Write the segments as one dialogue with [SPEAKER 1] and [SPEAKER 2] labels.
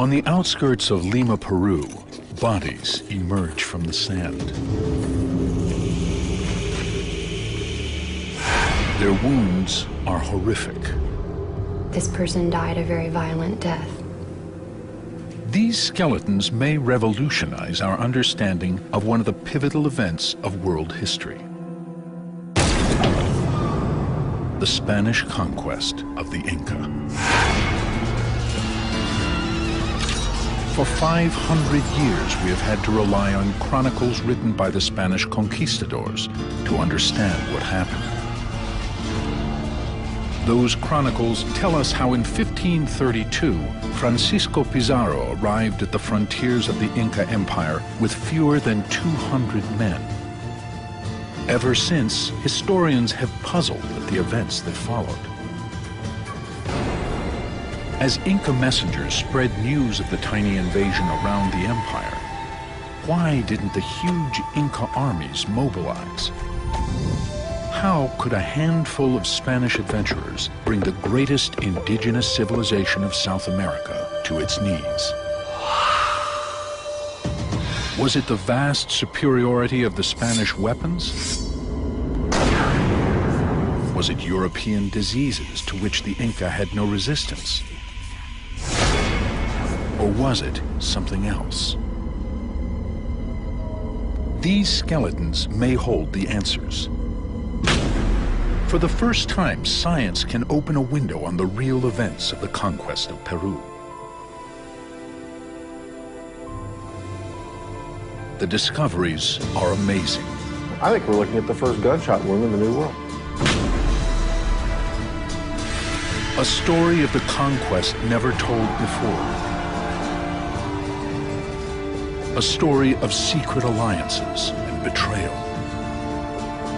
[SPEAKER 1] On the outskirts of Lima, Peru, bodies emerge from the sand. Their wounds are horrific.
[SPEAKER 2] This person died a very violent death.
[SPEAKER 1] These skeletons may revolutionize our understanding of one of the pivotal events of world history: the Spanish conquest of the Inca. For 500 years, we have had to rely on chronicles written by the Spanish conquistadors to understand what happened. Those chronicles tell us how in 1532, Francisco Pizarro arrived at the frontiers of the Inca Empire with fewer than 200 men. Ever since, historians have puzzled at the events that followed. As Inca messengers spread news of the tiny invasion around the empire, why didn't the huge Inca armies mobilize? How could a handful of Spanish adventurers bring the greatest indigenous civilization of South America to its knees? Was it the vast superiority of the Spanish weapons? Was it European diseases to which the Inca had no resistance? Or was it something else? These skeletons may hold the answers. For the first time, science can open a window on the real events of the conquest of Peru. The discoveries are amazing.
[SPEAKER 3] I think we're looking at the first gunshot wound in the New World.
[SPEAKER 1] A story of the conquest never told before. A story of secret alliances and betrayal.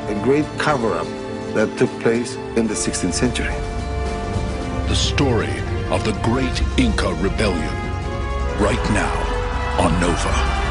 [SPEAKER 4] A great cover-up that took place in the 16th century.
[SPEAKER 1] The story of the Great Inca Rebellion, right now on Nova.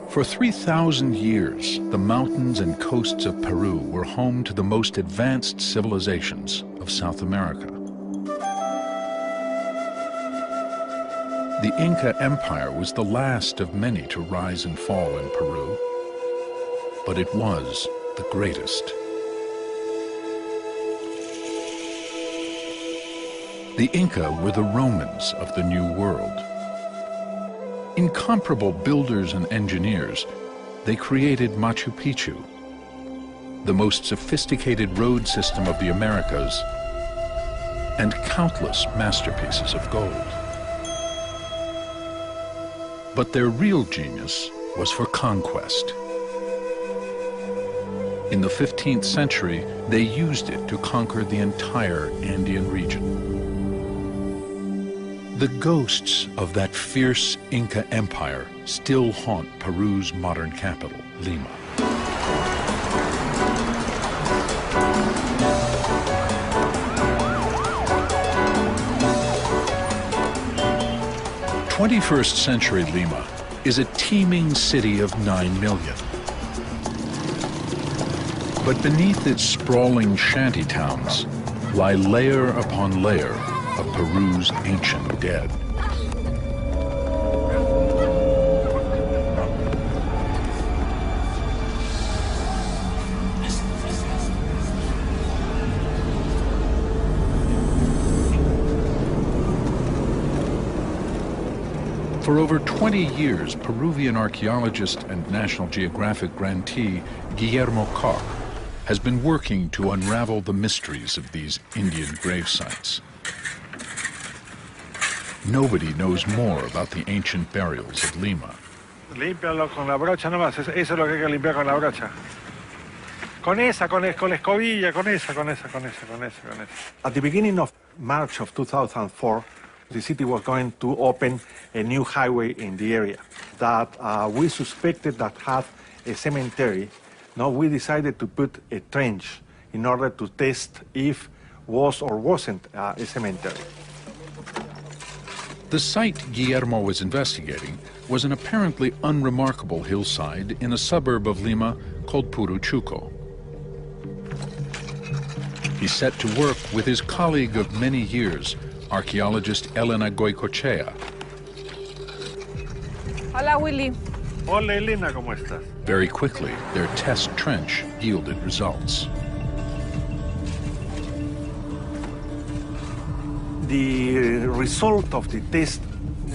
[SPEAKER 1] For 3,000 years, the mountains and coasts of Peru were home to the most advanced civilizations of South America. The Inca Empire was the last of many to rise and fall in Peru, but it was the greatest. The Inca were the Romans of the New World. Incomparable builders and engineers, they created Machu Picchu, the most sophisticated road system of the Americas, and countless masterpieces of gold. But their real genius was for conquest. In the 15th century, they used it to conquer the entire Andean region. The ghosts of that fierce Inca empire still haunt Peru's modern capital, Lima. '21st century Lima is a teeming city of 9 million. But beneath its sprawling shanty towns lie layer upon layer of Peru's ancient dead. For over 20 years, Peruvian archaeologist and National Geographic grantee Guillermo Koch has been working to unravel the mysteries of these Indian grave sites. Nobody knows more about the ancient burials of Lima.
[SPEAKER 5] Límpialo con la brocha nomás, eso es lo que hay que limpiar con la brocha. Con la escobilla, con esa.
[SPEAKER 3] At the beginning of March of 2004, the city was going to open a new highway in the area that we suspected that had a cemetery. Now we decided to put a trench in order to test if was or wasn't a cemetery.
[SPEAKER 1] The site Guillermo was investigating was an apparently unremarkable hillside in a suburb of Lima called Puruchuco. He set to work with his colleague of many years, archaeologist Elena Goicoechea.
[SPEAKER 6] Hola, Willy.
[SPEAKER 5] Hola, Elena, ¿cómo estás?
[SPEAKER 1] Very quickly, their test trench yielded results.
[SPEAKER 3] The result of the test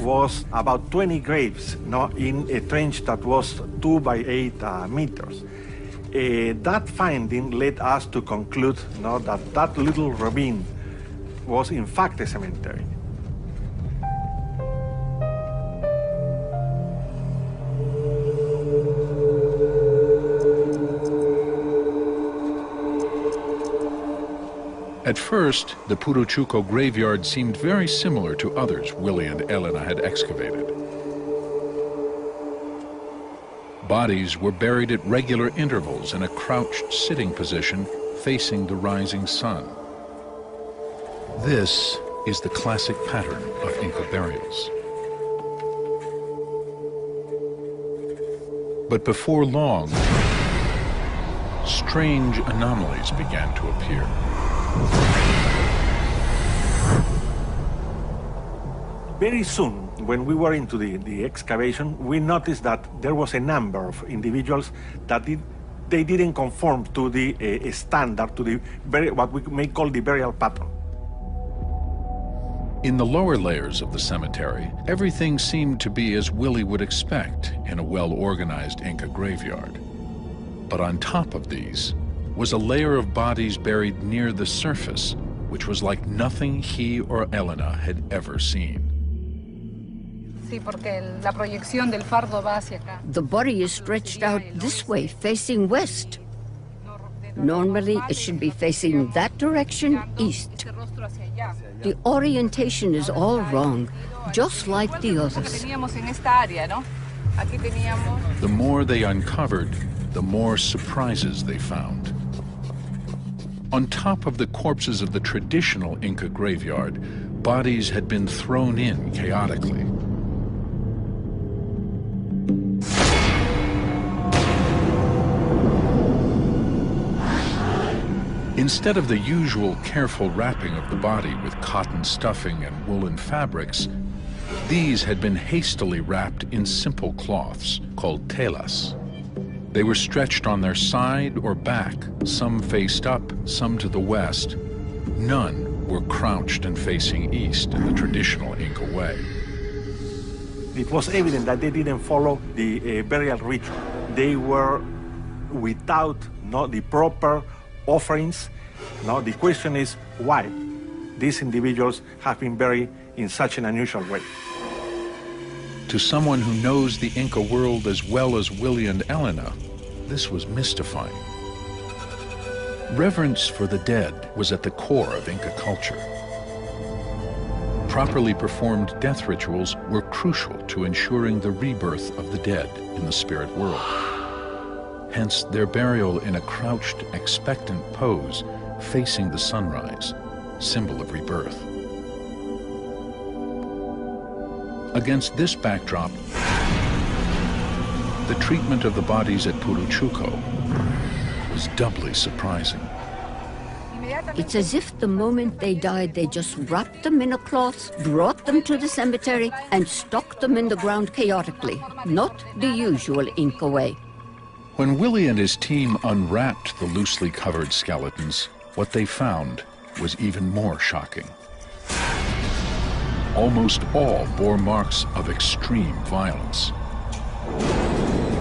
[SPEAKER 3] was about 20 graves in a trench that was 2 by 8 meters. That finding led us to conclude that that little ravine was in fact a cemetery.
[SPEAKER 1] At first, the Puruchuco graveyard seemed very similar to others Willie and Elena had excavated. Bodies were buried at regular intervals in a crouched sitting position facing the rising sun. This is the classic pattern of Inca burials. But before long, strange anomalies began to appear.
[SPEAKER 3] Very soon, when we were into the excavation, we noticed that there was a number of individuals that they didn't conform to the standard, to the what we may call the burial pattern.
[SPEAKER 1] In the lower layers of the cemetery, everything seemed to be as Willie would expect in a well-organized Inca graveyard. But on top of these was a layer of bodies buried near the surface, which was like nothing he or Elena had ever seen.
[SPEAKER 6] Sí, porque la proyección del fardo va hacia acá.
[SPEAKER 7] The body is stretched out this way, facing west. Normally, it should be facing that direction, east. The orientation is all wrong, just like the others.
[SPEAKER 1] The more they uncovered, the more surprises they found. On top of the corpses of the traditional Inca graveyard, bodies had been thrown in chaotically. Instead of the usual careful wrapping of the body with cotton stuffing and woolen fabrics, these had been hastily wrapped in simple cloths called telas. They were stretched on their side or back, some faced up, some to the west. None were crouched and facing east in the traditional Inca way.
[SPEAKER 3] It was evident that they didn't follow the burial ritual. They were without the proper offerings. Now the question is why these individuals have been buried in such an unusual way.
[SPEAKER 1] To someone who knows the Inca world as well as Willie and Elena, this was mystifying. Reverence for the dead was at the core of Inca culture. Properly performed death rituals were crucial to ensuring the rebirth of the dead in the spirit world. Hence their burial in a crouched, expectant pose facing the sunrise, symbol of rebirth. Against this backdrop, the treatment of the bodies at Puruchuco was doubly surprising.
[SPEAKER 7] It's as if the moment they died, they just wrapped them in a cloth, brought them to the cemetery, and stuck them in the ground chaotically, not the usual Inca way.
[SPEAKER 1] When Willie and his team unwrapped the loosely covered skeletons, what they found was even more shocking. Almost all bore marks of extreme violence.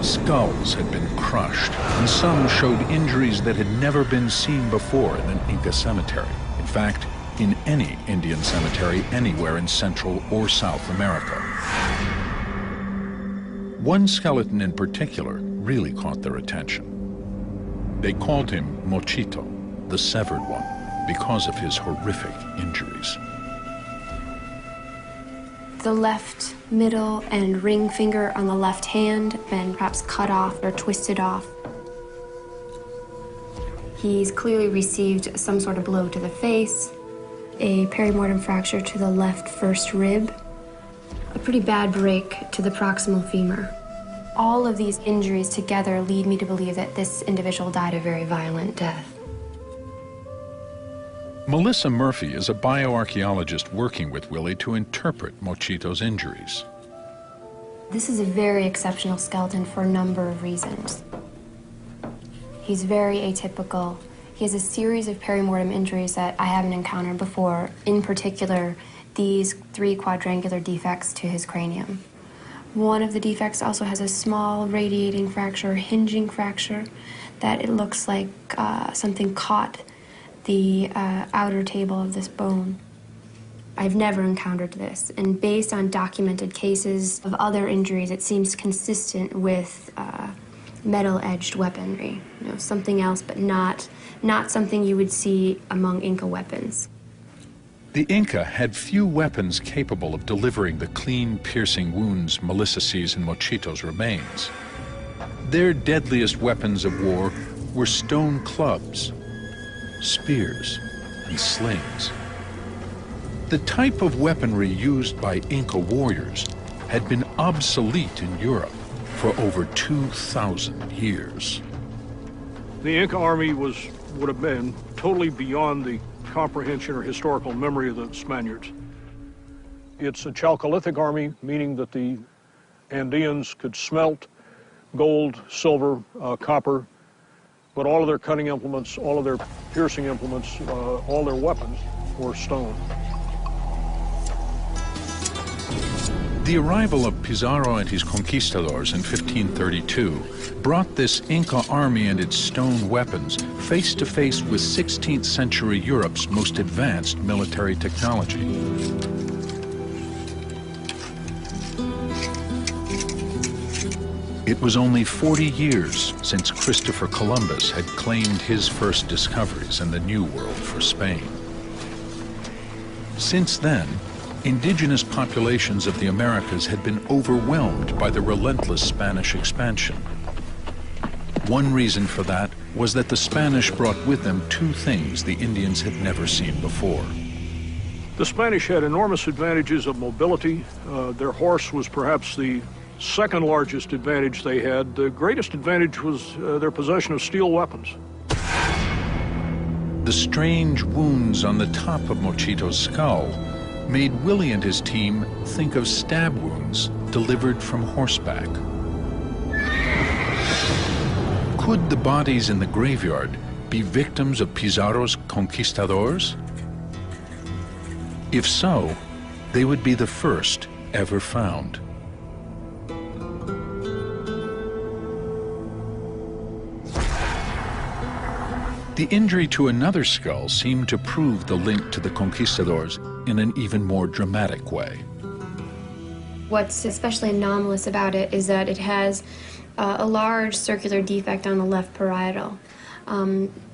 [SPEAKER 1] Skulls had been crushed, and some showed injuries that had never been seen before in an Inca cemetery. In fact, in any Indian cemetery anywhere in Central or South America. One skeleton in particular really caught their attention. They called him Mochito, the severed one, because of his horrific injuries.
[SPEAKER 2] The left middle and ring finger on the left hand been perhaps cut off or twisted off. He's clearly received some sort of blow to the face, a perimortem fracture to the left first rib, a pretty bad break to the proximal femur. All of these injuries together lead me to believe that this individual died a very violent death.
[SPEAKER 1] Melissa Murphy is a bioarchaeologist working with Willie to interpret Mochito's injuries.
[SPEAKER 2] This is a very exceptional skeleton for a number of reasons. He's very atypical. He has a series of perimortem injuries that I haven't encountered before, in particular, these 3 quadrangular defects to his cranium. One of the defects also has a small radiating fracture, hinging fracture, that it looks like something caught the outer table of this bone. I've never encountered this, and based on documented cases of other injuries, it seems consistent with metal-edged weaponry. You know, something else, but not something you would see among Inca weapons.
[SPEAKER 1] The Inca had few weapons capable of delivering the clean, piercing wounds Melissa sees in Mochito's remains. Their deadliest weapons of war were stone clubs, spears, and slings. The type of weaponry used by Inca warriors had been obsolete in Europe for over 2,000 years.
[SPEAKER 8] The Inca army would have been totally beyond the comprehension or historical memory of the Spaniards. It's a chalcolithic army, meaning that the Andeans could smelt gold, silver, copper, but all of their cutting implements, all of their piercing implements, all their weapons were stone.
[SPEAKER 1] The arrival of Pizarro and his conquistadors in 1532 brought this Inca army and its stone weapons face to face with 16th century Europe's most advanced military technology. It was only 40 years since Christopher Columbus had claimed his first discoveries in the New World for Spain. Since then, indigenous populations of the Americas had been overwhelmed by the relentless Spanish expansion. One reason for that was that the Spanish brought with them 2 things the Indians had never seen before.
[SPEAKER 8] The Spanish had enormous advantages of mobility. Their horse was perhaps the second largest advantage they had. The greatest advantage was their possession of steel weapons.
[SPEAKER 1] The strange wounds on the top of Mochito's skull made Willie and his team think of stab wounds delivered from horseback. Could the bodies in the graveyard be victims of Pizarro's conquistadors? If so, they would be the first ever found. The injury to another skull seemed to prove the link to the conquistadors in an even more dramatic way.
[SPEAKER 2] What's especially anomalous about it is that it has a large circular defect on the left parietal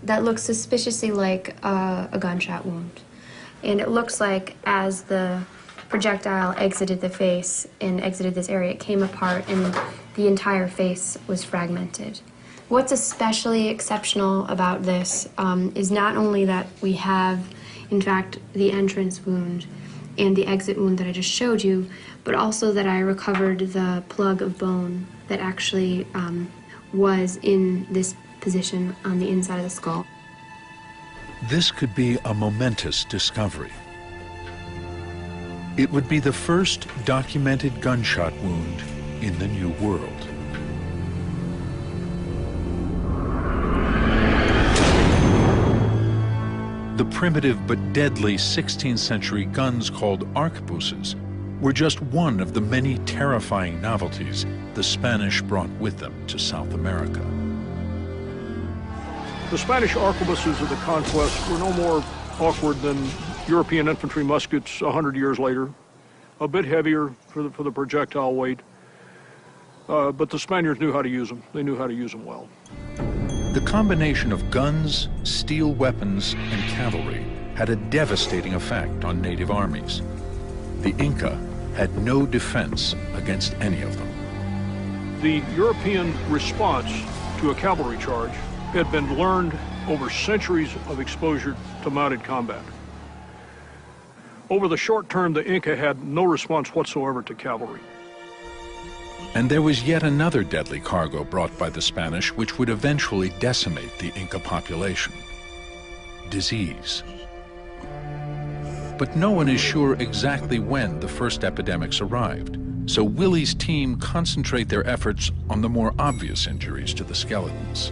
[SPEAKER 2] that looks suspiciously like a gunshot wound. And it looks like as the projectile exited the face and exited this area, it came apart and the entire face was fragmented. What's especially exceptional about this is not only that we have, in fact, the entrance wound and the exit wound that I just showed you, but also that I recovered the plug of bone that actually was in this position on the inside of the skull.
[SPEAKER 1] This could be a momentous discovery. It would be the first documented gunshot wound in the New World. The primitive but deadly 16th century guns called arquebuses were just one of the many terrifying novelties the Spanish brought with them to South America.
[SPEAKER 8] The Spanish arquebuses of the conquest were no more awkward than European infantry muskets 100 years later, a bit heavier for the projectile weight, but the Spaniards knew how to use them. They knew how to use them well.
[SPEAKER 1] The combination of guns, steel weapons, and cavalry had a devastating effect on native armies. The Inca had no defense against any of them.
[SPEAKER 8] The European response to a cavalry charge had been learned over centuries of exposure to mounted combat. Over the short term, the Inca had no response whatsoever to cavalry.
[SPEAKER 1] And there was yet another deadly cargo brought by the Spanish which would eventually decimate the Inca population: disease. But no one is sure exactly when the first epidemics arrived, so Willie's team concentrate their efforts on the more obvious injuries to the skeletons.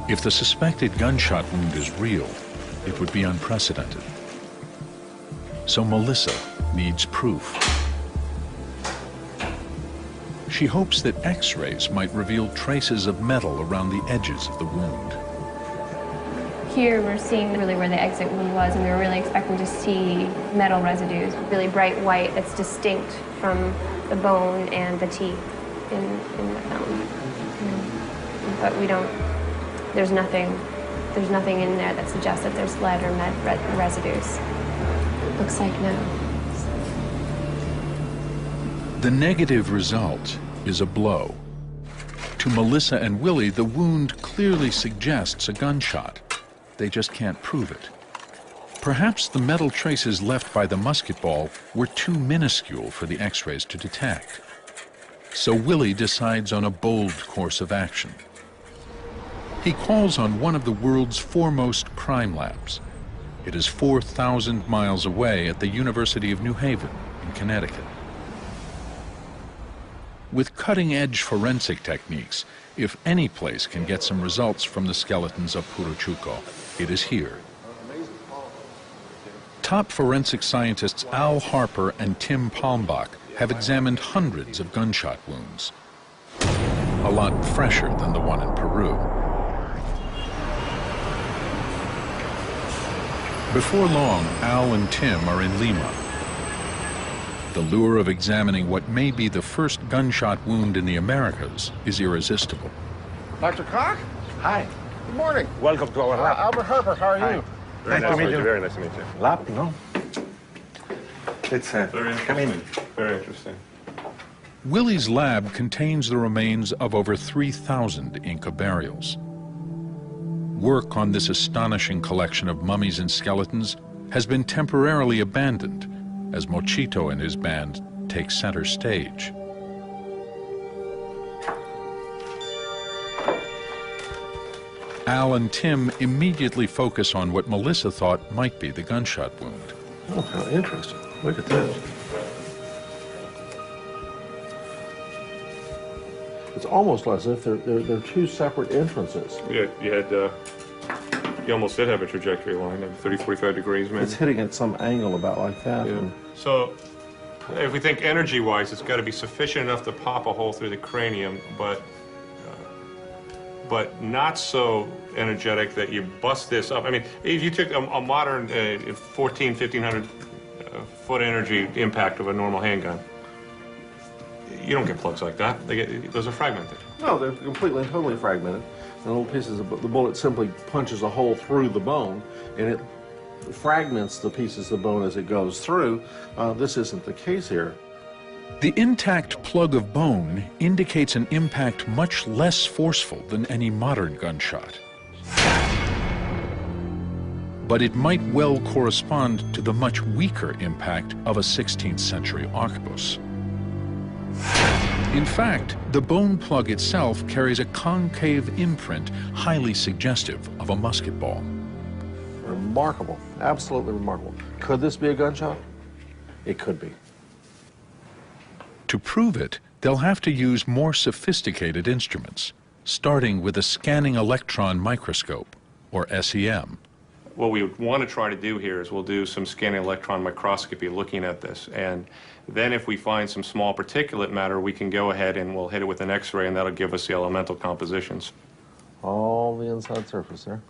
[SPEAKER 1] If the suspected gunshot wound is real, it would be unprecedented. So Melissa needs proof. She hopes that X-rays might reveal traces of metal around the edges of the wound.
[SPEAKER 2] Here we're seeing really where the exit wound was, and we were really expecting to see metal residues, really bright white that's distinct from the bone and the teeth in the film. But we don't, there's nothing in there that suggests that there's lead or med residues. Looks like no.
[SPEAKER 1] The negative result is a blow. To Melissa and Willie, the wound clearly suggests a gunshot. They just can't prove it. Perhaps the metal traces left by the musket ball were too minuscule for the X-rays to detect. So Willie decides on a bold course of action. He calls on one of the world's foremost crime labs. It is 4,000 miles away at the University of New Haven in Connecticut. With cutting-edge forensic techniques, if any place can get some results from the skeletons of Puruchuco, it is here. Top forensic scientists Al Harper and Tim Palmbach have examined hundreds of gunshot wounds, a lot fresher than the one in Peru. Before long, Al and Tim are in Lima. The lure of examining what may be the first gunshot wound in the Americas is irresistible.
[SPEAKER 4] Dr. Koch?
[SPEAKER 3] Hi.
[SPEAKER 4] Good morning.
[SPEAKER 3] Welcome to our lab.
[SPEAKER 4] Albert Harper, how are you?
[SPEAKER 3] Nice to meet you.
[SPEAKER 5] Very nice to meet you.
[SPEAKER 3] Lab, no? It's come in.
[SPEAKER 5] Very interesting.
[SPEAKER 1] Willie's lab contains the remains of over 3,000 Inca burials. Work on this astonishing collection of mummies and skeletons has been temporarily abandoned as Mochito and his band take center stage. Al and Tim immediately focus on what Melissa thought might be the gunshot wound.
[SPEAKER 9] Oh, how interesting. Look at this. It's almost as if they're two separate entrances.
[SPEAKER 5] Yeah, you almost did have a trajectory line of 30, 45 degrees, maybe.
[SPEAKER 9] It's hitting at some angle about like that.
[SPEAKER 5] Yeah. So if we think energy-wise, it's got to be sufficient enough to pop a hole through the cranium, but not so energetic that you bust this up. I mean, if you took a modern 1,500 foot energy impact of a normal handgun, you don't get plugs like that. Those are fragmented.
[SPEAKER 9] No, they're completely and totally fragmented. And little pieces of the bullet simply punches a hole through the bone, and it fragments the pieces of bone as it goes through. This isn't the case here.
[SPEAKER 1] The intact plug of bone indicates an impact much less forceful than any modern gunshot. But it might well correspond to the much weaker impact of a 16th century arquebus. In fact, the bone plug itself carries a concave imprint highly suggestive of a musket ball.
[SPEAKER 9] Remarkable, absolutely remarkable. Could this be a gunshot? It could be.
[SPEAKER 1] To prove it, they'll have to use more sophisticated instruments, starting with a scanning electron microscope, or SEM.
[SPEAKER 5] What we would want to try to do here is we'll do some scanning electron microscopy looking at this. And then if we find some small particulate matter, we can go ahead and we'll hit it with an X-ray, and that'll give us the elemental compositions.
[SPEAKER 9] All the inside surface there.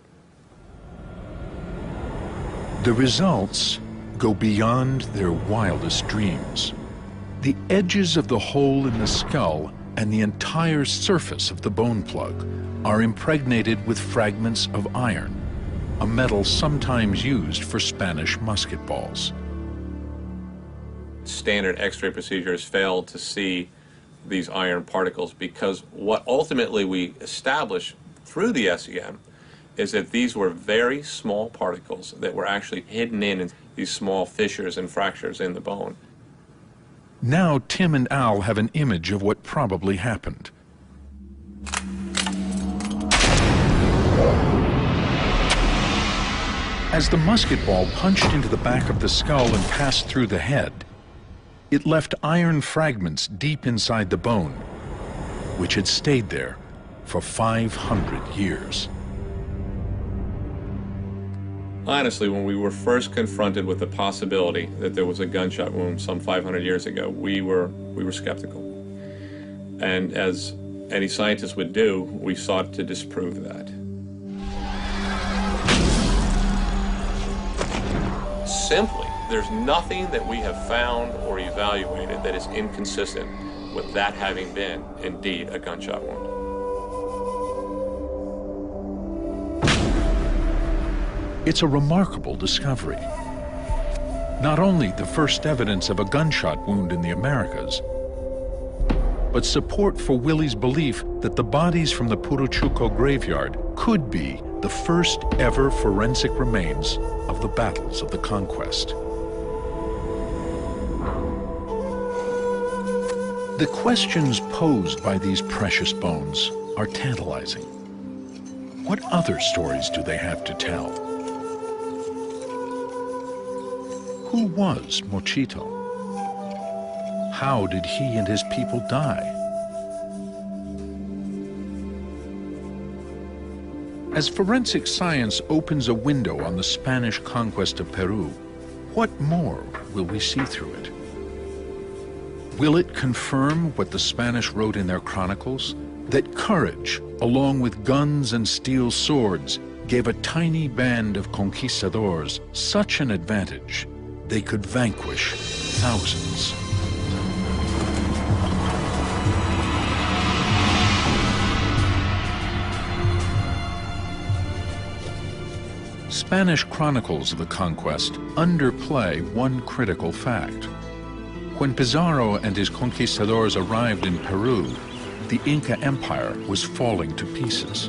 [SPEAKER 1] The results go beyond their wildest dreams. The edges of the hole in the skull and the entire surface of the bone plug are impregnated with fragments of iron, a metal sometimes used for Spanish musket balls.
[SPEAKER 5] Standard X-ray procedures failed to see these iron particles because what ultimately we establish through the SEM is that these were very small particles that were actually hidden in these small fissures and fractures in the bone.
[SPEAKER 1] Now Tim and Al have an image of what probably happened. As the musket ball punched into the back of the skull and passed through the head, it left iron fragments deep inside the bone, which had stayed there for 500 years.
[SPEAKER 5] Honestly, when we were first confronted with the possibility that there was a gunshot wound some 500 years ago, we were skeptical. And as any scientist would do, we sought to disprove that. Simply, there's nothing that we have found or evaluated that is inconsistent with that having been indeed a gunshot wound.
[SPEAKER 1] It's a remarkable discovery. Not only the first evidence of a gunshot wound in the Americas, but support for Willie's belief that the bodies from the Puruchuco graveyard could be the first ever forensic remains of the battles of the conquest. The questions posed by these precious bones are tantalizing. What other stories do they have to tell? Who was Mochito? How did he and his people die? As forensic science opens a window on the Spanish conquest of Peru, what more will we see through it? Will it confirm what the Spanish wrote in their chronicles? That courage, along with guns and steel swords, gave a tiny band of conquistadors such an advantage they could vanquish thousands. Spanish chronicles of the conquest underplay one critical fact. When Pizarro and his conquistadors arrived in Peru, the Inca Empire was falling to pieces.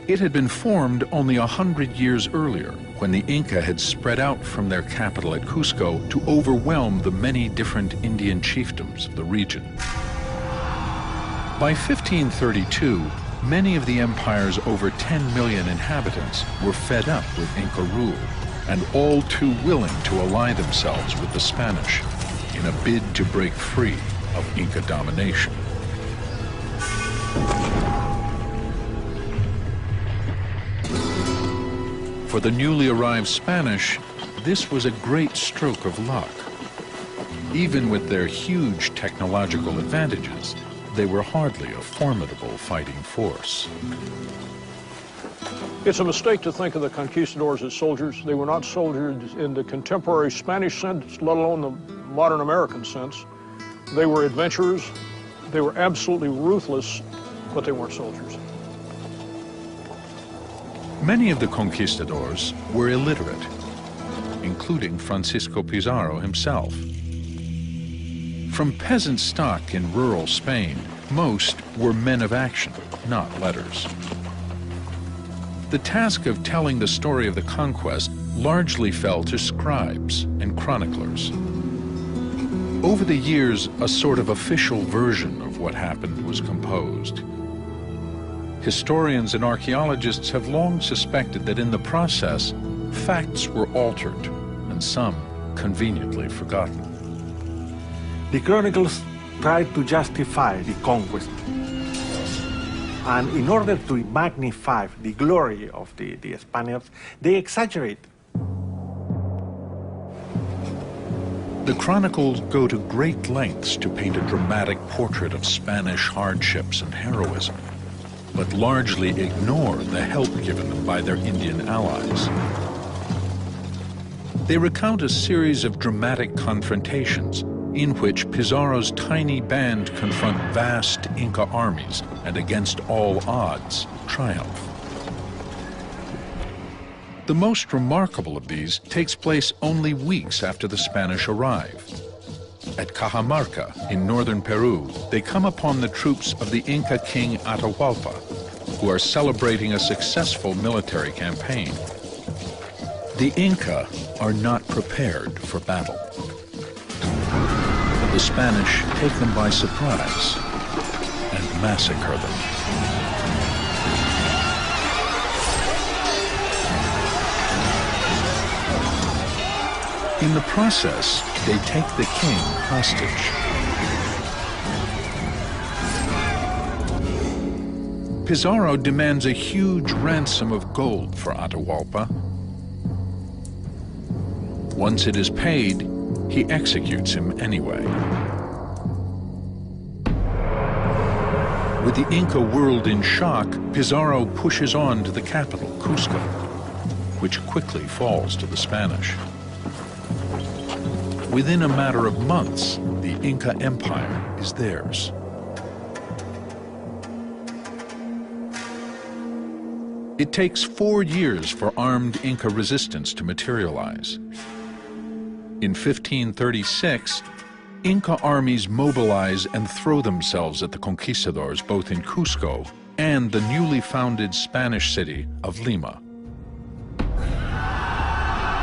[SPEAKER 1] It had been formed only 100 years earlier, when the Inca had spread out from their capital at Cusco to overwhelm the many different Indian chiefdoms of the region. By 1532, many of the empire's over 10 million inhabitants were fed up with Inca rule and all too willing to ally themselves with the Spanish in a bid to break free of Inca domination. For the newly arrived Spanish, this was a great stroke of luck. Even with their huge technological advantages, they were hardly a formidable fighting force.
[SPEAKER 8] It's a mistake to think of the conquistadors as soldiers. They were not soldiers in the contemporary Spanish sense, let alone the modern American sense. They were adventurers. They were absolutely ruthless, but they weren't soldiers.
[SPEAKER 1] Many of the conquistadors were illiterate, including Francisco Pizarro himself. From peasant stock in rural Spain, most were men of action, not letters. The task of telling the story of the conquest largely fell to scribes and chroniclers. Over the years, a sort of official version of what happened was composed. Historians and archaeologists have long suspected that in the process, facts were altered and some conveniently forgotten.
[SPEAKER 3] The chronicles tried to justify the conquest. And in order to magnify the glory of the Spaniards, they exaggerate.
[SPEAKER 1] The chronicles go to great lengths to paint a dramatic portrait of Spanish hardships and heroism, but largely ignore the help given them by their Indian allies. They recount a series of dramatic confrontations in which Pizarro's tiny band confront vast Inca armies and against all odds triumph. The most remarkable of these takes place only weeks after the Spanish arrive. At Cajamarca in northern Peru, they come upon the troops of the Inca king Atahualpa, who are celebrating a successful military campaign. The Inca are not prepared for battle. The Spanish take them by surprise and massacre them. In the process, they take the king hostage. Pizarro demands a huge ransom of gold for Atahualpa. Once it is paid, he executes him anyway. With the Inca world in shock, Pizarro pushes on to the capital, Cusco, which quickly falls to the Spanish. Within a matter of months, the Inca Empire is theirs. It takes 4 years for armed Inca resistance to materialize. In 1536, Inca armies mobilize and throw themselves at the conquistadors both in Cusco and the newly founded Spanish city of Lima.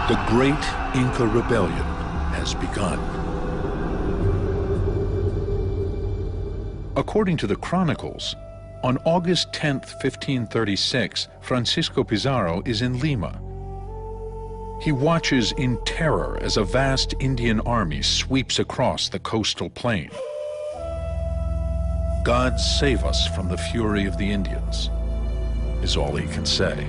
[SPEAKER 1] The Great Inca Rebellion has begun. According to the chronicles, on August 10, 1536, Francisco Pizarro is in Lima. He watches in terror as a vast Indian army sweeps across the coastal plain. God save us from the fury of the Indians, is all he can say.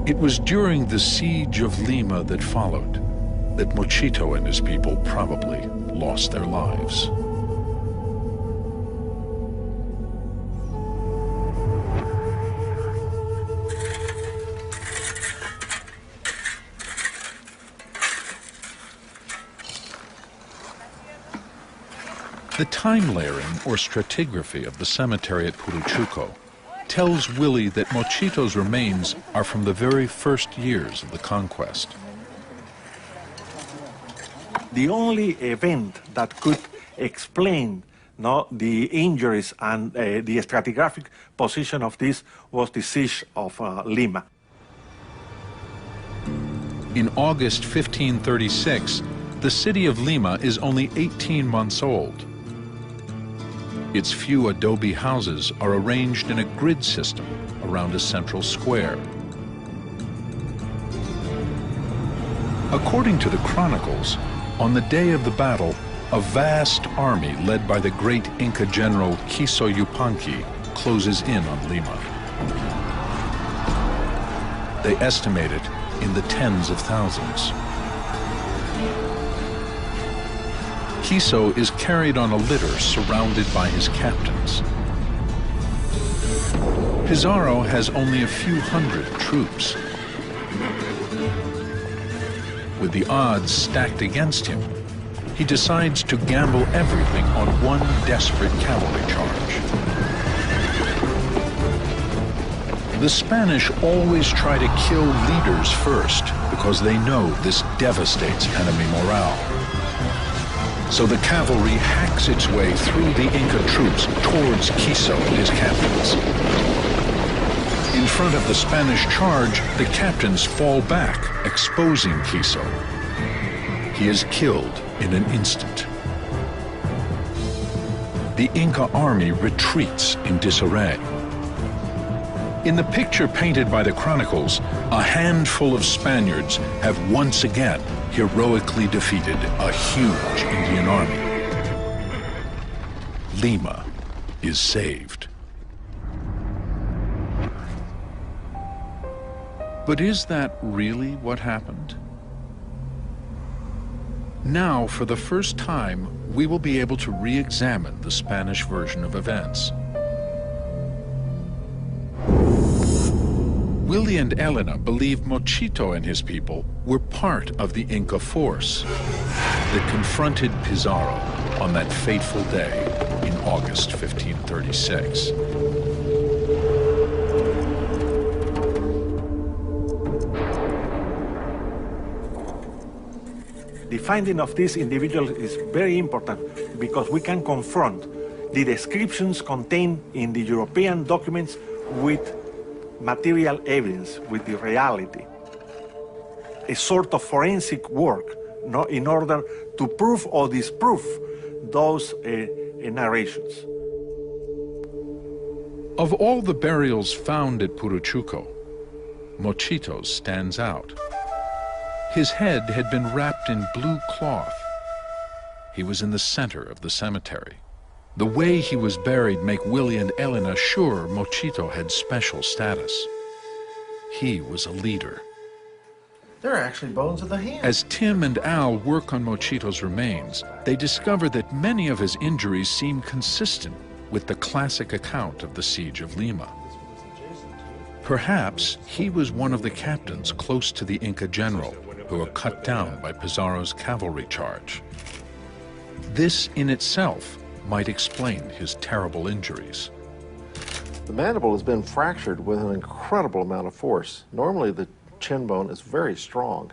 [SPEAKER 1] It was during the siege of Lima that followed that Mochito and his people probably lost their lives. The time layering or stratigraphy of the cemetery at Puruchuco tells Willie that Mochito's remains are from the very first years of the conquest.
[SPEAKER 3] The only event that could explain the injuries and the stratigraphic position of this was the siege of Lima.
[SPEAKER 1] In August 1536, the city of Lima is only 18 months old. Its few adobe houses are arranged in a grid system around a central square. According to the chronicles, on the day of the battle, a vast army led by the great Inca general Quiso Yupanqui closes in on Lima. They estimate it in the tens of thousands. Quiso is carried on a litter surrounded by his captains. Pizarro has only a few hundred troops. With the odds stacked against him, he decides to gamble everything on one desperate cavalry charge. The Spanish always try to kill leaders first because they know this devastates enemy morale. So the cavalry hacks its way through the Inca troops towards Quiso and his captains. In front of the Spanish charge, the captains fall back, exposing Quiso. He is killed in an instant. The Inca army retreats in disarray. In the picture painted by the chronicles, a handful of Spaniards have once again heroically defeated a huge Indian army. Lima is saved. But is that really what happened? Now, for the first time, we will be able to re-examine the Spanish version of events. Willie and Elena believe Mochito and his people were part of the Inca force that confronted Pizarro on that fateful day in August 1536.
[SPEAKER 3] The finding of these individuals is very important because we can confront the descriptions contained in the European documents with material evidence, with the reality. A sort of forensic work, no, in order to prove or disprove those narrations.
[SPEAKER 1] Of all the burials found at Puruchuco, Mochito's stands out. His head had been wrapped in blue cloth. He was in the center of the cemetery. The way he was buried make Willie and Elena sure Mochito had special status. He was a leader.
[SPEAKER 9] They're actually bones of the hand.
[SPEAKER 1] As Tim and Al work on Mochito's remains, they discover that many of his injuries seem consistent with the classic account of the siege of Lima. Perhaps he was one of the captains close to the Inca general who were cut down by Pizarro's cavalry charge. This in itself might explain his terrible injuries.
[SPEAKER 9] The mandible has been fractured with an incredible amount of force. Normally the chin bone is very strong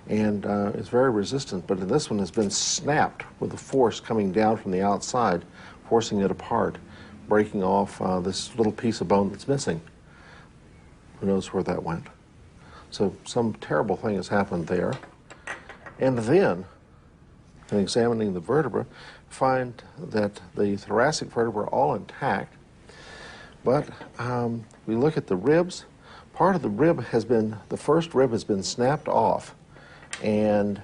[SPEAKER 9] and is very resistant, but this one has been snapped with the force coming down from the outside, forcing it apart, breaking off this little piece of bone that's missing. Who knows where that went? So some terrible thing has happened there. And then, in examining the vertebra, find that the thoracic vertebrae are all intact, but we look at the ribs. Part of the rib has been, the first rib has been snapped off, and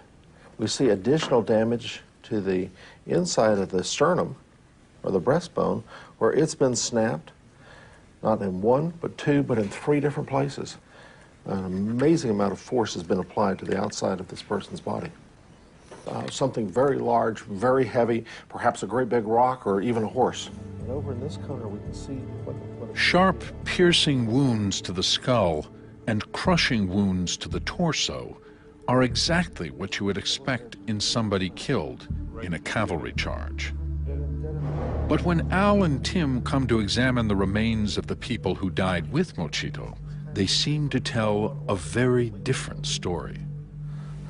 [SPEAKER 9] we see additional damage to the inside of the sternum, or the breastbone, where it's been snapped, not in one, but two, but in 3 different places. An amazing amount of force has been applied to the outside of this person's body. Something very large, very heavy, perhaps a great big rock or even a horse. And over in this corner we can see what
[SPEAKER 1] Sharp, piercing wounds to the skull and crushing wounds to the torso are exactly what you would expect in somebody killed in a cavalry charge. But when Al and Tim come to examine the remains of the people who died with Mochito, they seem to tell a very different story.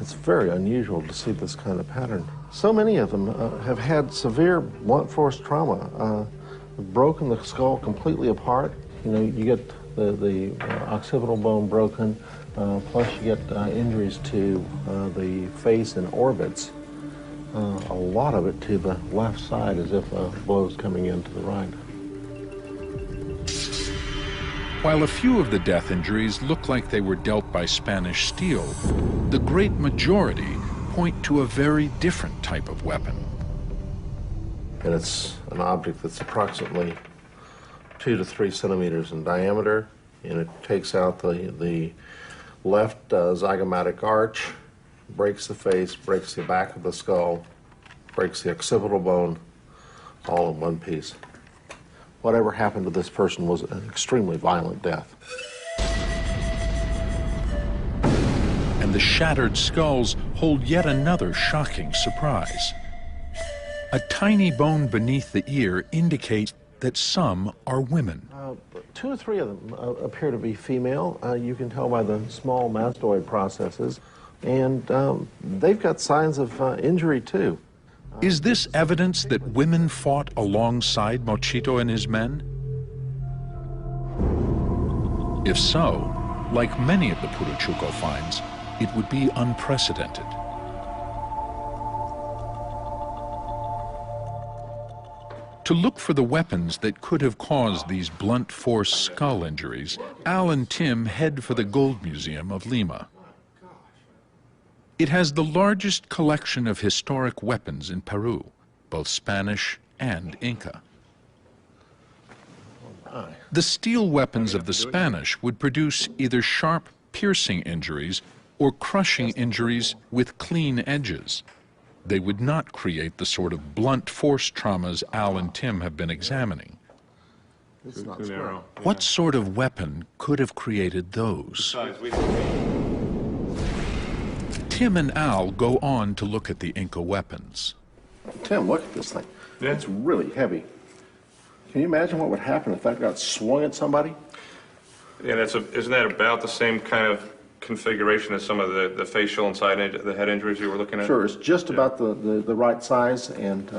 [SPEAKER 9] It's very unusual to see this kind of pattern. So many of them have had severe blunt force trauma, broken the skull completely apart. You know, you get the occipital bone broken, plus you get injuries to the face and orbits. A lot of it to the left side, as if a blow's coming in to the right.
[SPEAKER 1] While a few of the death injuries look like they were dealt by Spanish steel, the great majority point to a very different type of weapon.
[SPEAKER 9] And it's an object that's approximately 2 to 3 centimeters in diameter, and it takes out the left zygomatic arch, breaks the face, breaks the back of the skull, breaks the occipital bone, all in one piece. Whatever happened to this person was an extremely violent death.
[SPEAKER 1] And the shattered skulls hold yet another shocking surprise. A tiny bone beneath the ear indicates that some are women.
[SPEAKER 9] 2 or 3 of them appear to be female. You can tell by the small mastoid processes. And they've got signs of injury, too.
[SPEAKER 1] Is this evidence that women fought alongside Mochito and his men? If so, like many of the Puruchuco finds, it would be unprecedented. To look for the weapons that could have caused these blunt force skull injuries, Al and Tim head for the Gold Museum of Lima. It has the largest collection of historic weapons in Peru, both Spanish and Inca. The steel weapons of the Spanish would produce either sharp, piercing injuries or crushing injuries with clean edges. They would not create the sort of blunt force traumas Al and Tim have been examining.
[SPEAKER 9] It's not
[SPEAKER 5] Too
[SPEAKER 9] square.
[SPEAKER 5] narrow.
[SPEAKER 1] What sort of weapon could have created those?
[SPEAKER 5] Besides,
[SPEAKER 1] Tim and Al go on to look at the Inca weapons.
[SPEAKER 9] Tim, look at this thing.
[SPEAKER 5] Yeah.
[SPEAKER 9] It's really heavy. Can you imagine what would happen if that got swung at somebody?
[SPEAKER 5] Yeah, isn't that about the same kind of configuration as some of the facial and the head injuries you were looking at?
[SPEAKER 9] Sure, it's just about the right size, and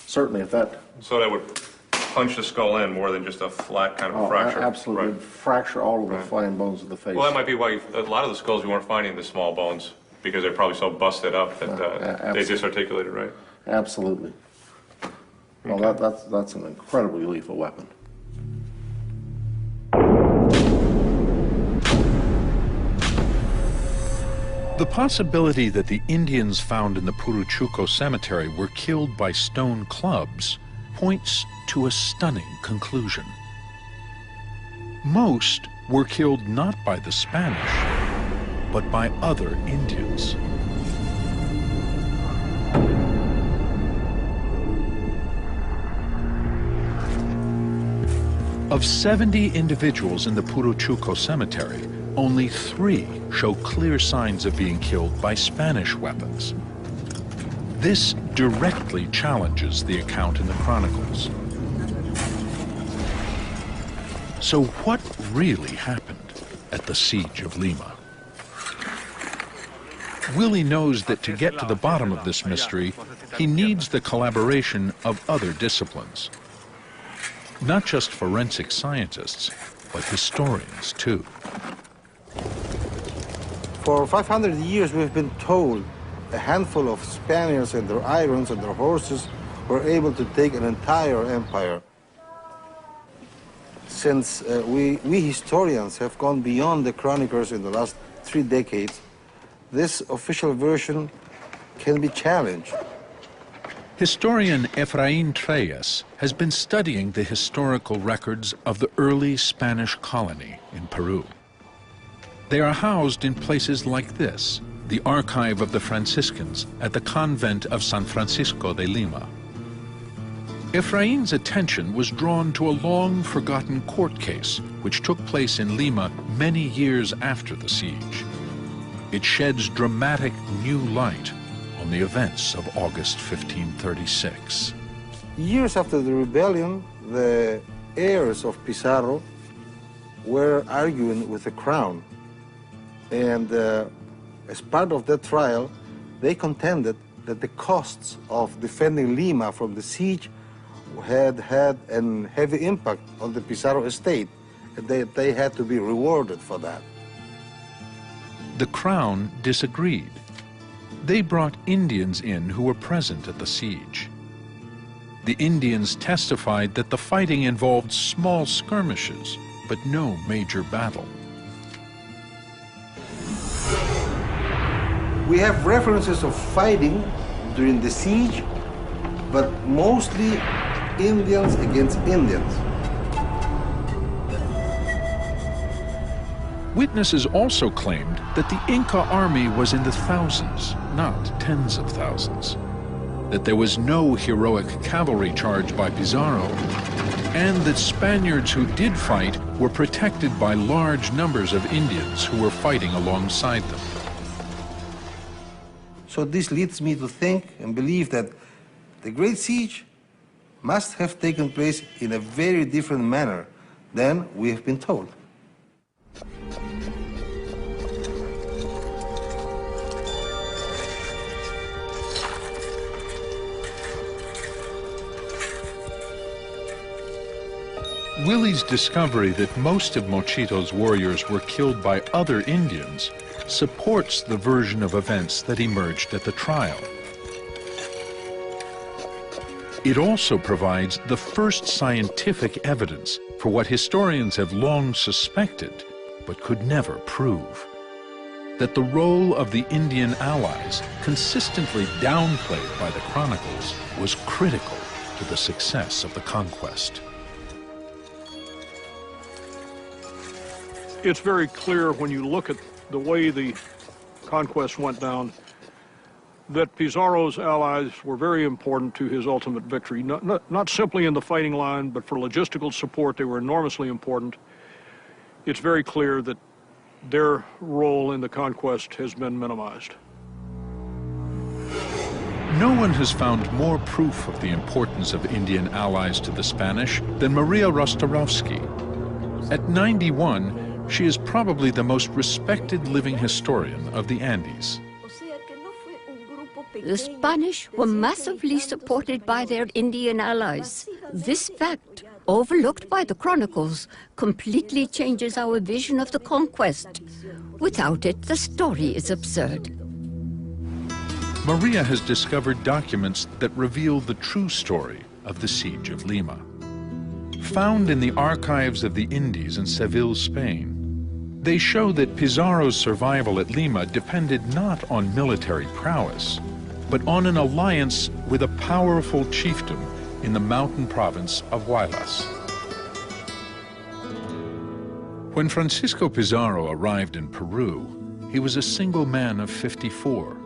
[SPEAKER 9] certainly if that...
[SPEAKER 5] So that would punch the skull in more than just a flat kind of fracture?
[SPEAKER 9] Absolutely.
[SPEAKER 5] Right.
[SPEAKER 9] Fracture all of the fine bones of the face.
[SPEAKER 5] Well, that might be why a lot of the skulls you weren't finding the small bones, because they're probably so busted up that they disarticulated, right?
[SPEAKER 9] Absolutely. Well, that's an incredibly lethal weapon.
[SPEAKER 1] The possibility that the Indians found in the Puruchuco cemetery were killed by stone clubs points to a stunning conclusion. Most were killed not by the Spanish, but by other Indians. Of 70 individuals in the Puruchuco cemetery, only 3 show clear signs of being killed by Spanish weapons. This directly challenges the account in the chronicles. So what really happened at the siege of Lima? Willie knows that to get to the bottom of this mystery, he needs the collaboration of other disciplines. Not just forensic scientists, but historians too.
[SPEAKER 10] For 500 years, we've been told a handful of Spaniards and their irons and their horses were able to take an entire empire. Since we historians have gone beyond the chroniclers in the last 3 decades, this official version can be challenged.
[SPEAKER 1] Historian Efraín Treyes has been studying the historical records of the early Spanish colony in Peru. They are housed in places like this, the archive of the Franciscans at the convent of San Francisco de Lima. Efraín's attention was drawn to a long-forgotten court case which took place in Lima many years after the siege. It sheds dramatic new light on the events of August 1536.
[SPEAKER 10] Years after the rebellion, the heirs of Pizarro were arguing with the crown. And as part of that trial, they contended that the costs of defending Lima from the siege had had a heavy impact on the Pizarro estate, and they had to be rewarded for that.
[SPEAKER 1] The crown disagreed. They brought Indians in who were present at the siege. The Indians testified that the fighting involved small skirmishes, but no major battle.
[SPEAKER 10] We have references of fighting during the siege, but mostly Indians against Indians.
[SPEAKER 1] Witnesses also claimed that the Inca army was in the thousands, not tens of thousands, that there was no heroic cavalry charge by Pizarro, and that Spaniards who did fight were protected by large numbers of Indians who were fighting alongside them.
[SPEAKER 10] So this leads me to think and believe that the Great Siege must have taken place in a very different manner than we have been told.
[SPEAKER 1] Willie's discovery that most of Mochito's warriors were killed by other Indians supports the version of events that emerged at the trial. It also provides the first scientific evidence for what historians have long suspected but could never prove: that the role of the Indian allies, consistently downplayed by the chronicles, was critical to the success of the conquest.
[SPEAKER 8] It's very clear when you look at the way the conquest went down that Pizarro's allies were very important to his ultimate victory, not simply in the fighting line, but for logistical support. They were enormously important. It's very clear that their role in the conquest has been minimized.
[SPEAKER 1] No one has found more proof of the importance of Indian allies to the Spanish than Maria Rostorovsky. At 91, she is probably the most respected living historian of the Andes.
[SPEAKER 7] The Spanish were massively supported by their Indian allies. This fact, overlooked by the chronicles, completely changes our vision of the conquest. Without it, the story is absurd.
[SPEAKER 1] Maria has discovered documents that reveal the true story of the Siege of Lima. Found in the archives of the Indies in Seville, Spain, they show that Pizarro's survival at Lima depended not on military prowess, but on an alliance with a powerful chieftain in the mountain province of Huaylas. When Francisco Pizarro arrived in Peru, he was a single man of 54.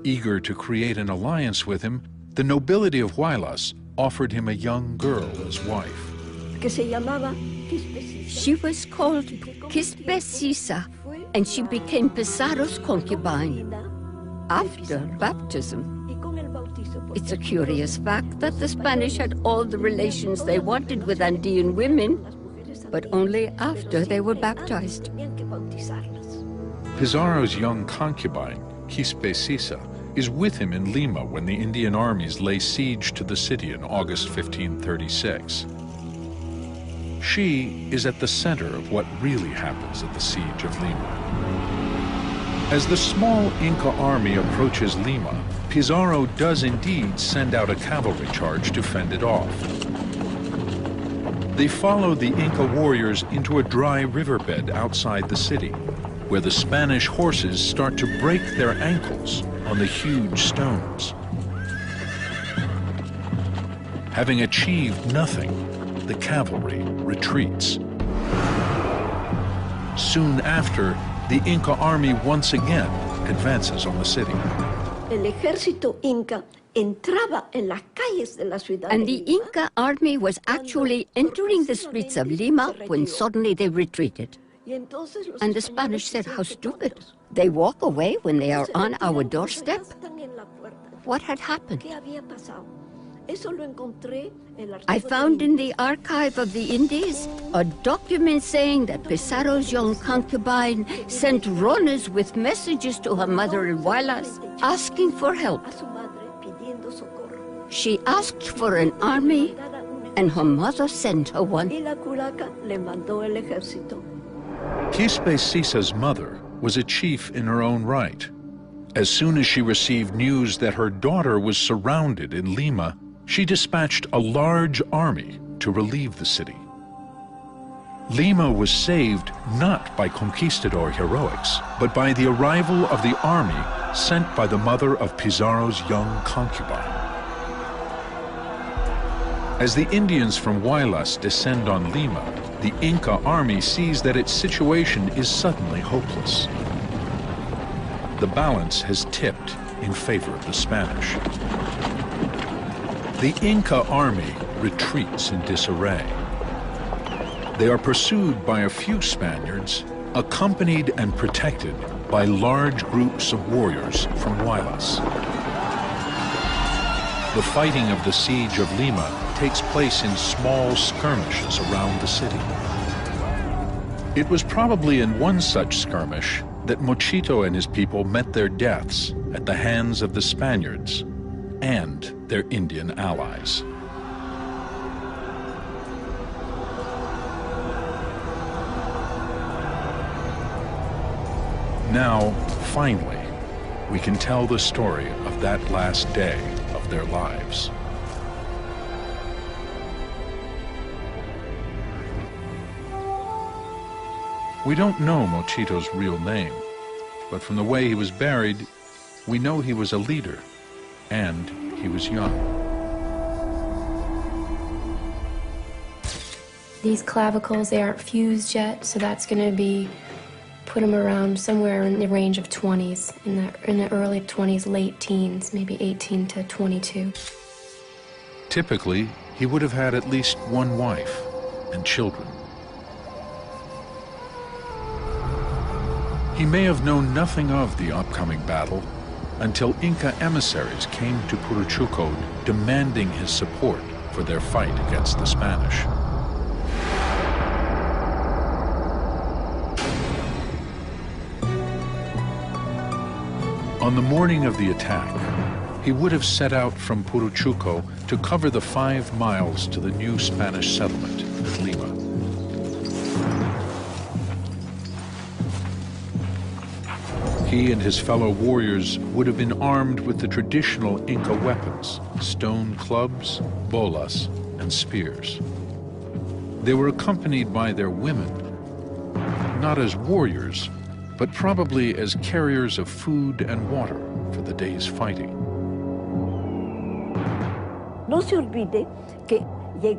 [SPEAKER 1] Eager to create an alliance with him, the nobility of Huaylas offered him a young girl as wife.
[SPEAKER 7] She was called Quispecisa, and she became Pizarro's concubine after baptism. It's a curious fact that the Spanish had all the relations they wanted with Andean women, but only after they were baptized.
[SPEAKER 1] Pizarro's young concubine, Quispecisa, is with him in Lima when the Indian armies lay siege to the city in August 1536. She is at the center of what really happens at the Siege of Lima. As the small Inca army approaches Lima, Pizarro does indeed send out a cavalry charge to fend it off. They follow the Inca warriors into a dry riverbed outside the city, where the Spanish horses start to break their ankles on the huge stones. Having achieved nothing, the cavalry retreats. Soon after, the Inca army once again advances on the city.
[SPEAKER 7] And the Inca army was actually entering the streets of Lima when suddenly they retreated. And the Spanish said, how stupid. They walk away when they are on our doorstep? What had happened? I found in the archive of the Indies a document saying that Pizarro's young concubine sent runners with messages to her mother in Huaylas asking for help. She asked for an army, and her mother sent her one.
[SPEAKER 1] Quispecisa's mother was a chief in her own right. As soon as she received news that her daughter was surrounded in Lima, she dispatched a large army to relieve the city. Lima was saved not by conquistador heroics, but by the arrival of the army sent by the mother of Pizarro's young concubine. As the Indians from Huaylas descend on Lima, the Inca army sees that its situation is suddenly hopeless. The balance has tipped in favor of the Spanish. The Inca army retreats in disarray. They are pursued by a few Spaniards, accompanied and protected by large groups of warriors from Huaylas. The fighting of the Siege of Lima takes place in small skirmishes around the city. It was probably in one such skirmish that Mochito and his people met their deaths at the hands of the Spaniards and their Indian allies. Now, finally, we can tell the story of that last day of their lives. We don't know Mochito's real name, but from the way he was buried, we know he was a leader, and he was young.
[SPEAKER 2] These clavicles, they aren't fused yet, so that's going to be put him around somewhere in the range of 20s, in the early 20s, late teens, maybe 18 to 22.
[SPEAKER 1] Typically, he would have had at least one wife and children. He may have known nothing of the upcoming battle until Inca emissaries came to Puruchuco demanding his support for their fight against the Spanish. On the morning of the attack, he would have set out from Puruchuco to cover the 5 miles to the new Spanish settlement at Lima. He and his fellow warriors would have been armed with the traditional Inca weapons, stone clubs, bolas, and spears. They were accompanied by their women, not as warriors, but probably as carriers of food and water for the day's fighting.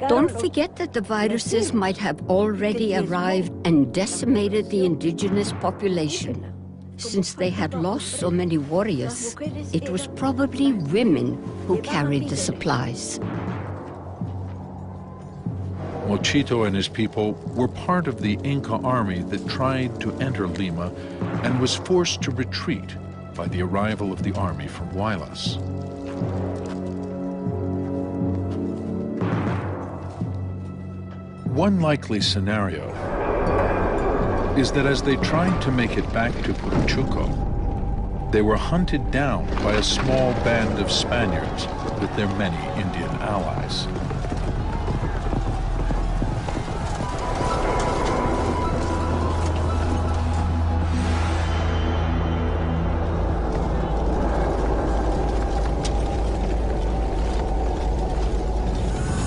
[SPEAKER 7] Don't forget that the viruses might have already arrived and decimated the indigenous population. Since they had lost so many warriors, it was probably women who carried the supplies.
[SPEAKER 1] Mochito and his people were part of the Inca army that tried to enter Lima and was forced to retreat by the arrival of the army from Huaylas. One likely scenario is that as they tried to make it back to Puruchuco, they were hunted down by a small band of Spaniards with their many Indian allies.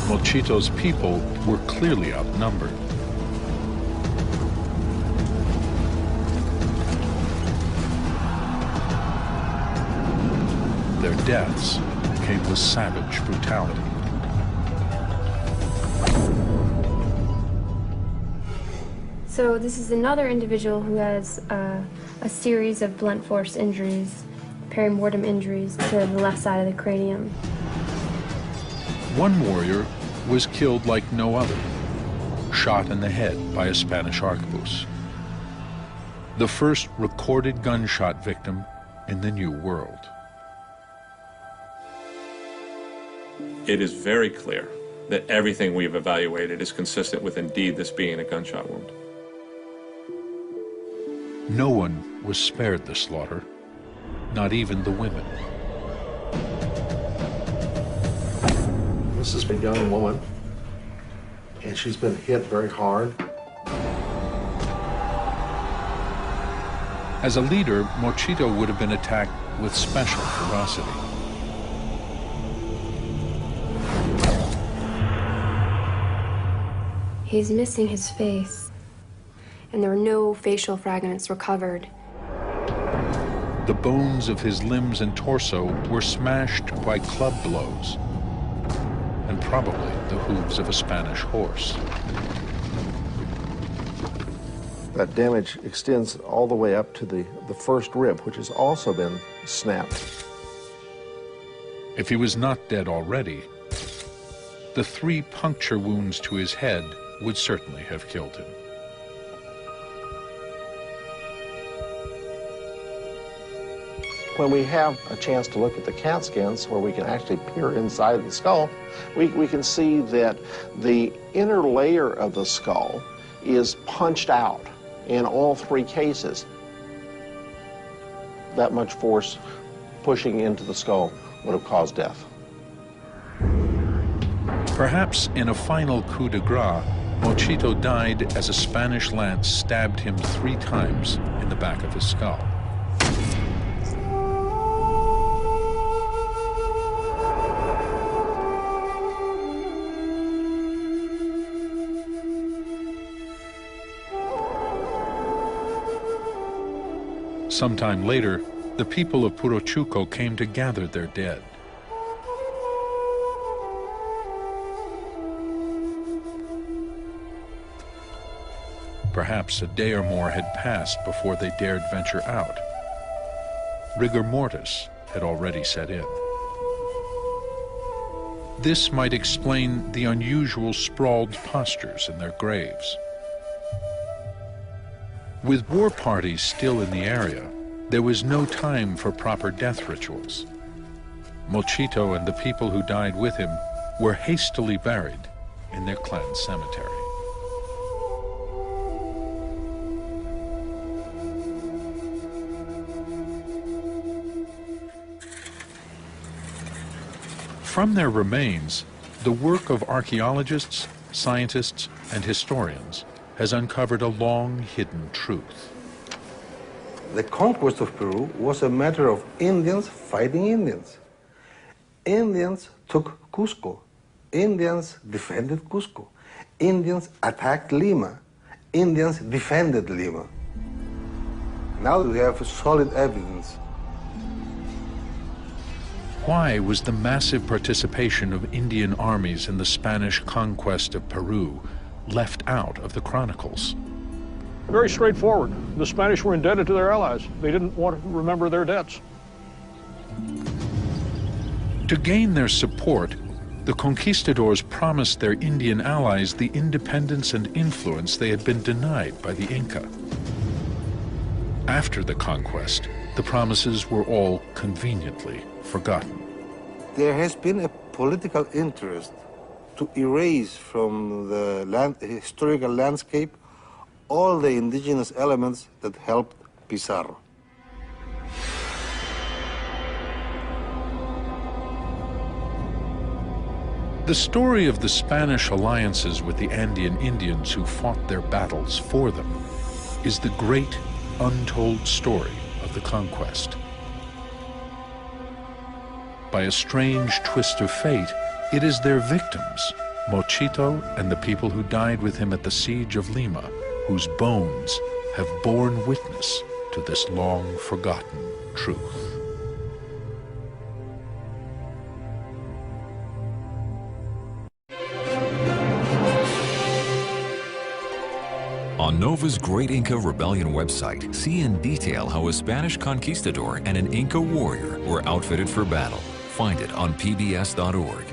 [SPEAKER 1] Mochito's people were clearly outnumbered. Their deaths came with savage brutality.
[SPEAKER 2] So this is another individual who has a series of blunt force injuries, perimortem injuries to the left side of the cranium.
[SPEAKER 1] One warrior was killed like no other, shot in the head by a Spanish arquebus. The first recorded gunshot victim in the New World.
[SPEAKER 5] It is very clear that everything we've evaluated is consistent with indeed this being a gunshot wound.
[SPEAKER 1] No one was spared the slaughter, not even the women.
[SPEAKER 9] This is a young woman, and she's been hit very hard.
[SPEAKER 1] As a leader, Mochito would have been attacked with special ferocity.
[SPEAKER 2] He's missing his face, and there were no facial fragments recovered.
[SPEAKER 1] The bones of his limbs and torso were smashed by club blows, and probably the hooves of a Spanish horse.
[SPEAKER 9] That damage extends all the way up to the first rib, which has also been snapped.
[SPEAKER 1] If he was not dead already, the 3 puncture wounds to his head would certainly have killed him.
[SPEAKER 9] When we have a chance to look at the CAT scans where we can actually peer inside the skull, we can see that the inner layer of the skull is punched out in all 3 cases. That much force pushing into the skull would have caused death.
[SPEAKER 1] Perhaps in a final coup de grace, Mochito died as a Spanish lance stabbed him 3 times in the back of his skull. Sometime later, the people of Puruchuco came to gather their dead. Perhaps a day or more had passed before they dared venture out. Rigor mortis had already set in. This might explain the unusual sprawled postures in their graves. With war parties still in the area, there was no time for proper death rituals. Mochito and the people who died with him were hastily buried in their clan cemetery. From their remains, the work of archaeologists, scientists, and historians has uncovered a long-hidden truth.
[SPEAKER 10] The conquest of Peru was a matter of Indians fighting Indians. Indians took Cusco. Indians defended Cusco. Indians attacked Lima. Indians defended Lima. Now we have solid evidence.
[SPEAKER 1] Why was the massive participation of Indian armies in the Spanish conquest of Peru left out of the chronicles?
[SPEAKER 8] Very straightforward. The Spanish were indebted to their allies. They didn't want to remember their debts.
[SPEAKER 1] To gain their support, the conquistadors promised their Indian allies the independence and influence they had been denied by the Inca. After the conquest, the promises were all conveniently forgotten.
[SPEAKER 10] There has been a political interest to erase from the historical landscape all the indigenous elements that helped Pizarro.
[SPEAKER 1] The story of the Spanish alliances with the Andean Indians who fought their battles for them is the great untold story of the conquest. By a strange twist of fate, it is their victims, Mochito and the people who died with him at the siege of Lima, whose bones have borne witness to this long-forgotten truth.
[SPEAKER 11] On NOVA's Great Inca Rebellion website, see in detail how a Spanish conquistador and an Inca warrior were outfitted for battle. Find it on pbs.org.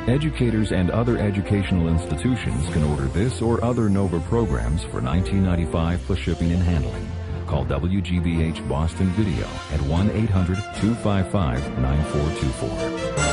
[SPEAKER 12] Educators and other educational institutions can order this or other NOVA programs for $19.95 plus shipping and handling. Call WGBH Boston Video at 1-800-255-9424.